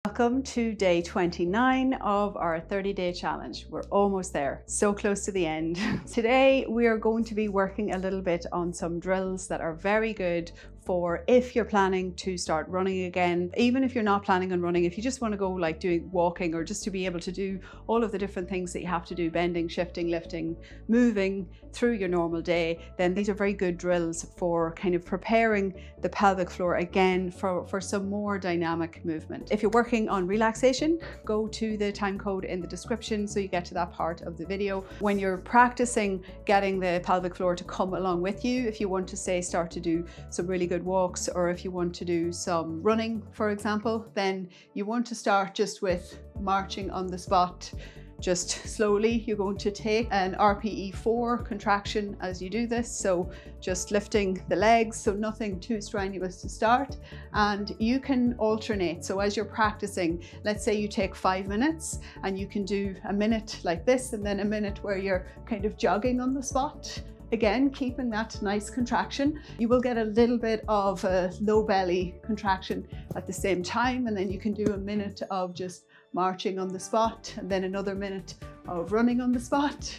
Welcome to day 29 of our 30-day challenge. We're almost there, so close to the end. Today we are going to be working a little bit on some drills that are very good for if you're planning to start running again. Even if you're not planning on running, if you just want to go like doing walking or just to be able to do all of the different things that you have to do, bending, shifting, lifting, moving through your normal day, then these are very good drills for kind of preparing the pelvic floor again for some more dynamic movement. If you're working on relaxation, go to the time code in the description so you get to that part of the video. When you're practicing getting the pelvic floor to come along with you, if you want to say start to do some really good walks, or if you want to do some running, for example, then you want to start just with marching on the spot. Just slowly, you're going to take an RPE 4 contraction as you do this. So just lifting the legs, so nothing too strenuous to start. And you can alternate. So as you're practicing, let's say you take 5 minutes and you can do a minute like this and then a minute where you're kind of jogging on the spot. Again, keeping that nice contraction. You will get a little bit of a low belly contraction at the same time, and then you can do a minute of just marching on the spot, and then another minute of running on the spot,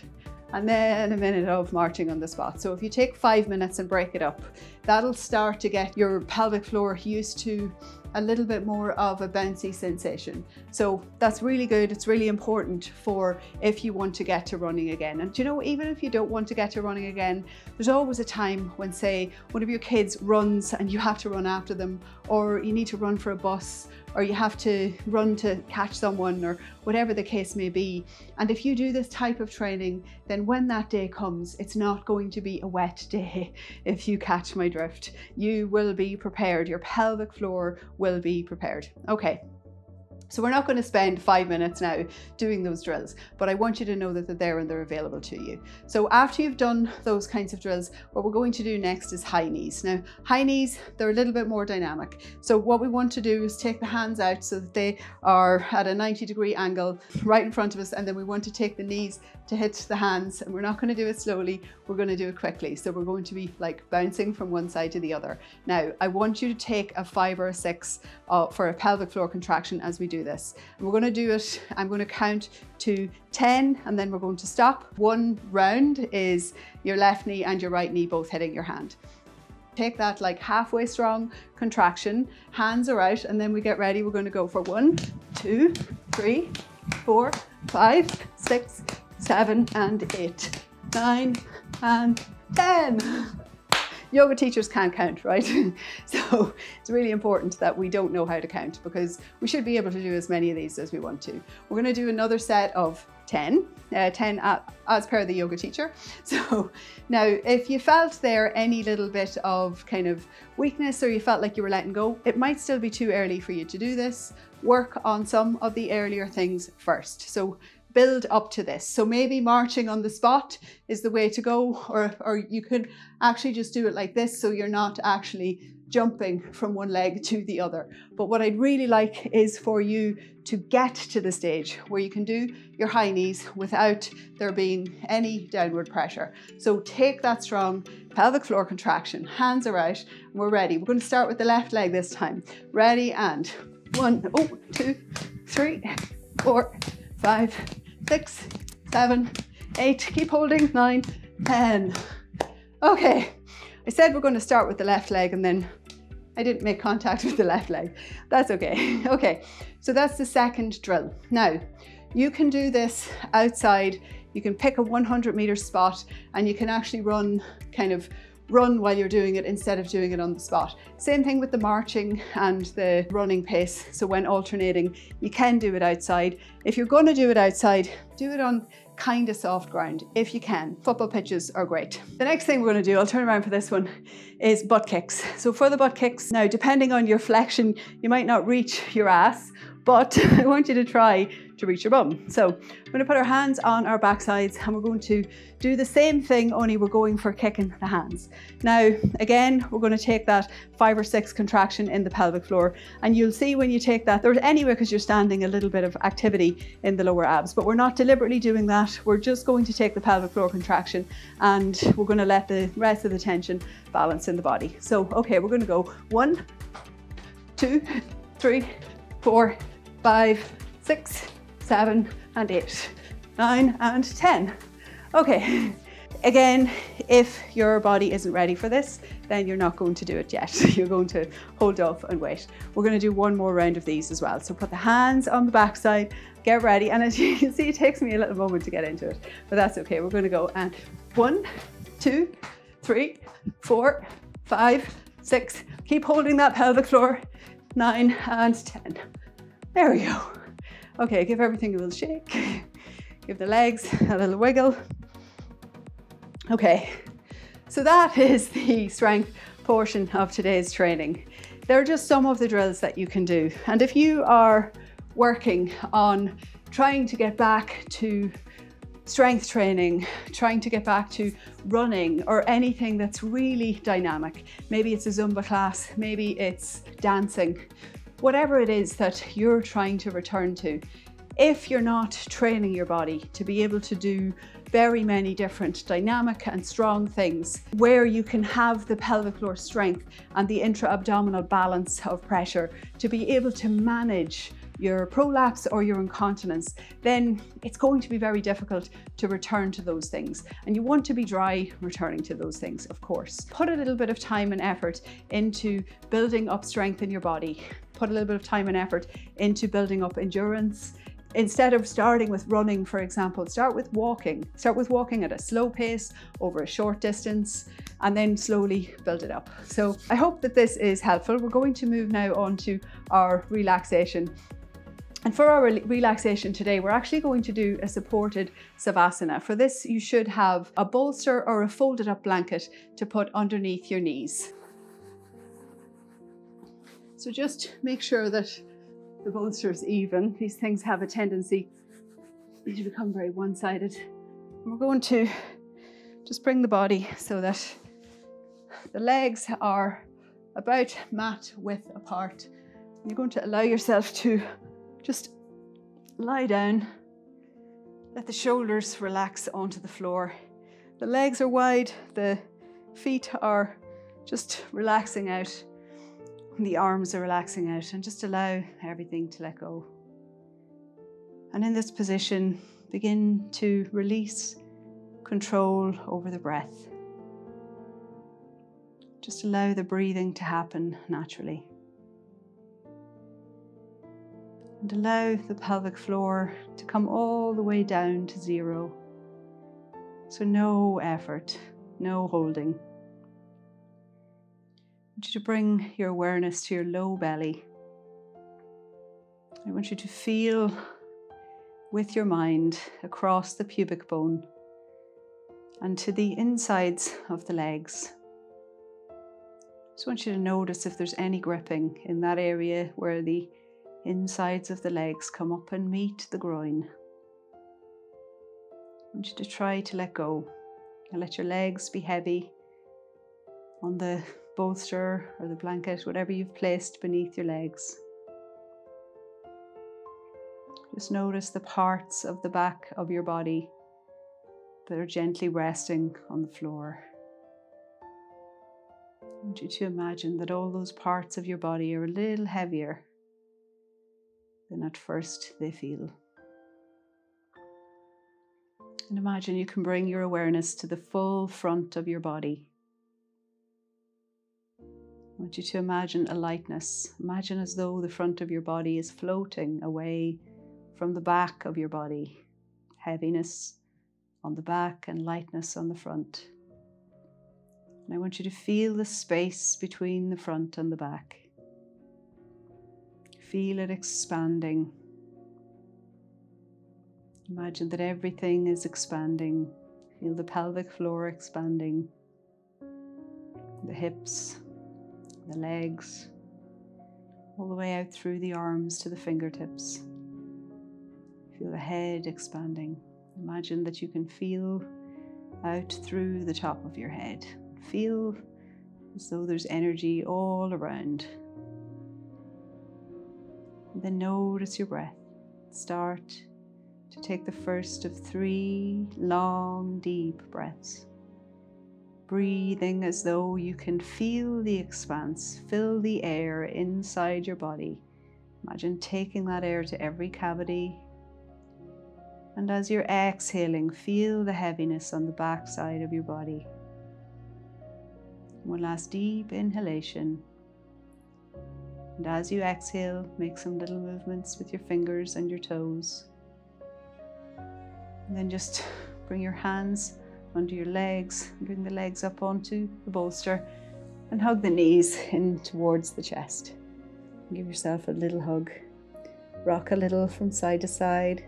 and then a minute of marching on the spot. So if you take 5 minutes and break it up, that'll start to get your pelvic floor used to a little bit more of a bouncy sensation. So that's really good. It's really important for if you want to get to running again. And you know, even if you don't want to get to running again, there's always a time when, say, one of your kids runs and you have to run after them, or you need to run for a bus, or you have to run to catch someone, or whatever the case may be. And if you do this type of training, then when that day comes, it's not going to be a wet day, if you catch my drift. You will be prepared. Your pelvic floor will be prepared. Okay. So we're not going to spend 5 minutes now doing those drills, but I want you to know that they're there and they're available to you. So after you've done those kinds of drills, what we're going to do next is high knees. Now, high knees, they're a little bit more dynamic. So what we want to do is take the hands out so that they are at a 90-degree angle right in front of us, and then we want to take the knees to hit the hands, and we're not going to do it slowly, we're going to do it quickly. So we're going to be like bouncing from one side to the other. Now, I want you to take a 5 or a 6 for a pelvic floor contraction as we do this. And we're going to do it, I'm going to count to 10 and then we're going to stop. One round is your left knee and your right knee both hitting your hand. Take that like halfway strong contraction, hands are out, and then we get ready. We're going to go for 1, 2, 3, 4, 5, 6, 7, and 8, 9, and 10. Yoga teachers can't count, right? So it's really important that we don't know how to count, because we should be able to do as many of these as we want to. We're going to do another set of 10 as per the yoga teacher. So now, if you felt there any little bit of kind of weakness, or you felt like you were letting go, it might still be too early for you to do this. Work on some of the earlier things first. So build up to this. So maybe marching on the spot is the way to go, or you could actually just do it like this, so you're not actually jumping from one leg to the other. But what I'd really like is for you to get to the stage where you can do your high knees without there being any downward pressure. So take that strong pelvic floor contraction, hands are out, and we're ready. We're going to start with the left leg this time. Ready, and 1, 2, 3, 4, 5, 6, 7, 8, keep holding, 9, 10. Okay, I said we're going to start with the left leg, and then I didn't make contact with the left leg. That's okay. Okay, so that's the second drill. Now, you can do this outside. You can pick a 100-meter spot, and you can actually run while you're doing it instead of doing it on the spot. Same thing with the marching and the running pace. So when alternating, you can do it outside. If you're going to do it outside, do it on kind of soft ground if you can. Football pitches are great. The next thing we're going to do, I'll turn around for this one, is butt kicks. So for the butt kicks, now depending on your flexion, you might not reach your ass, but I want you to try to reach your bum. So we're going to put our hands on our backsides, and we're going to do the same thing, only we're going for kicking the hands. Now, again, we're going to take that 5 or 6 contraction in the pelvic floor, and you'll see when you take that, there's anyway, because you're standing, a little bit of activity in the lower abs, but we're not deliberately doing that. We're just going to take the pelvic floor contraction, and we're going to let the rest of the tension balance in the body. So, okay, we're going to go 1, 2, 3, 4, 5, 6, 7, and 8, 9, and 10. Okay, again, if your body isn't ready for this, then you're not going to do it yet. You're going to hold off and wait. We're going to do one more round of these as well. So put the hands on the back side, get ready. And as you can see, it takes me a little moment to get into it, but that's okay. We're going to go and 1, 2, 3, 4, 5, 6. Keep holding that pelvic floor. 9 and 10. There we go. Okay, give everything a little shake. Give the legs a little wiggle. Okay, so that is the strength portion of today's training. There are just some of the drills that you can do. And if you are working on trying to get back to strength training, trying to get back to running or anything that's really dynamic, maybe it's a Zumba class, maybe it's dancing, whatever it is that you're trying to return to, if you're not training your body to be able to do very many different dynamic and strong things where you can have the pelvic floor strength and the intra-abdominal balance of pressure to be able to manage your prolapse or your incontinence, then it's going to be very difficult to return to those things. And you want to be dry returning to those things, of course. Put a little bit of time and effort into building up strength in your body. Put a little bit of time and effort into building up endurance. Instead of starting with running, for example, start with walking. Start with walking at a slow pace over a short distance and then slowly build it up. So I hope that this is helpful. We're going to move now on to our relaxation. And for our relaxation today, we're actually going to do a supported Savasana. For this, you should have a bolster or a folded up blanket to put underneath your knees. So just make sure that the bolster is even. These things have a tendency to become very one-sided. And we're going to just bring the body so that the legs are about mat width apart. You're going to allow yourself to just lie down. Let the shoulders relax onto the floor. The legs are wide, the feet are just relaxing out. The arms are relaxing out, and just allow everything to let go. And in this position, begin to release control over the breath. Just allow the breathing to happen naturally. And allow the pelvic floor to come all the way down to 0. So no effort, no holding. I want you to bring your awareness to your low belly. I want you to feel with your mind across the pubic bone and to the insides of the legs. Just want you to notice if there's any gripping in that area where the insides of the legs come up and meet the groin. I want you to try to let go and let your legs be heavy on the bolster or the blanket, whatever you've placed beneath your legs. Just notice the parts of the back of your body that are gently resting on the floor. I want you to imagine that all those parts of your body are a little heavier than at first they feel. And imagine you can bring your awareness to the full front of your body. I want you to imagine a lightness. Imagine as though the front of your body is floating away from the back of your body. Heaviness on the back and lightness on the front. And I want you to feel the space between the front and the back. Feel it expanding. Imagine that everything is expanding. Feel the pelvic floor expanding. The hips, the legs, all the way out through the arms to the fingertips. Feel the head expanding. Imagine that you can feel out through the top of your head. Feel as though there's energy all around. And then notice your breath. Start to take the first of 3 long, deep breaths. Breathing as though you can feel the expanse, fill the air inside your body Imagine taking that air to every cavity. And as you're exhaling, feel the heaviness on the back side of your body. One last deep inhalation. And as you exhale, make some little movements with your fingers and your toes. And then just bring your hands under your legs, bring the legs up onto the bolster, and hug the knees in towards the chest. Give yourself a little hug. Rock a little from side to side.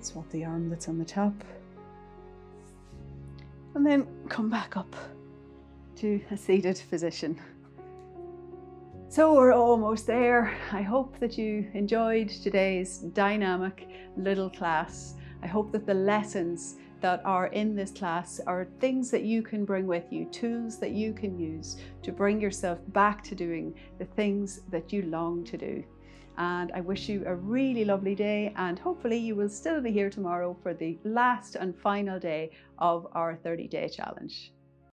Swap the arm that's on the top. And then come back up to a seated position. So we're almost there. I hope that you enjoyed today's dynamic little class. I hope that the lessons that are in this class are things that you can bring with you, tools that you can use to bring yourself back to doing the things that you long to do. And I wish you a really lovely day, and hopefully you will still be here tomorrow for the last and final day of our 30-day challenge.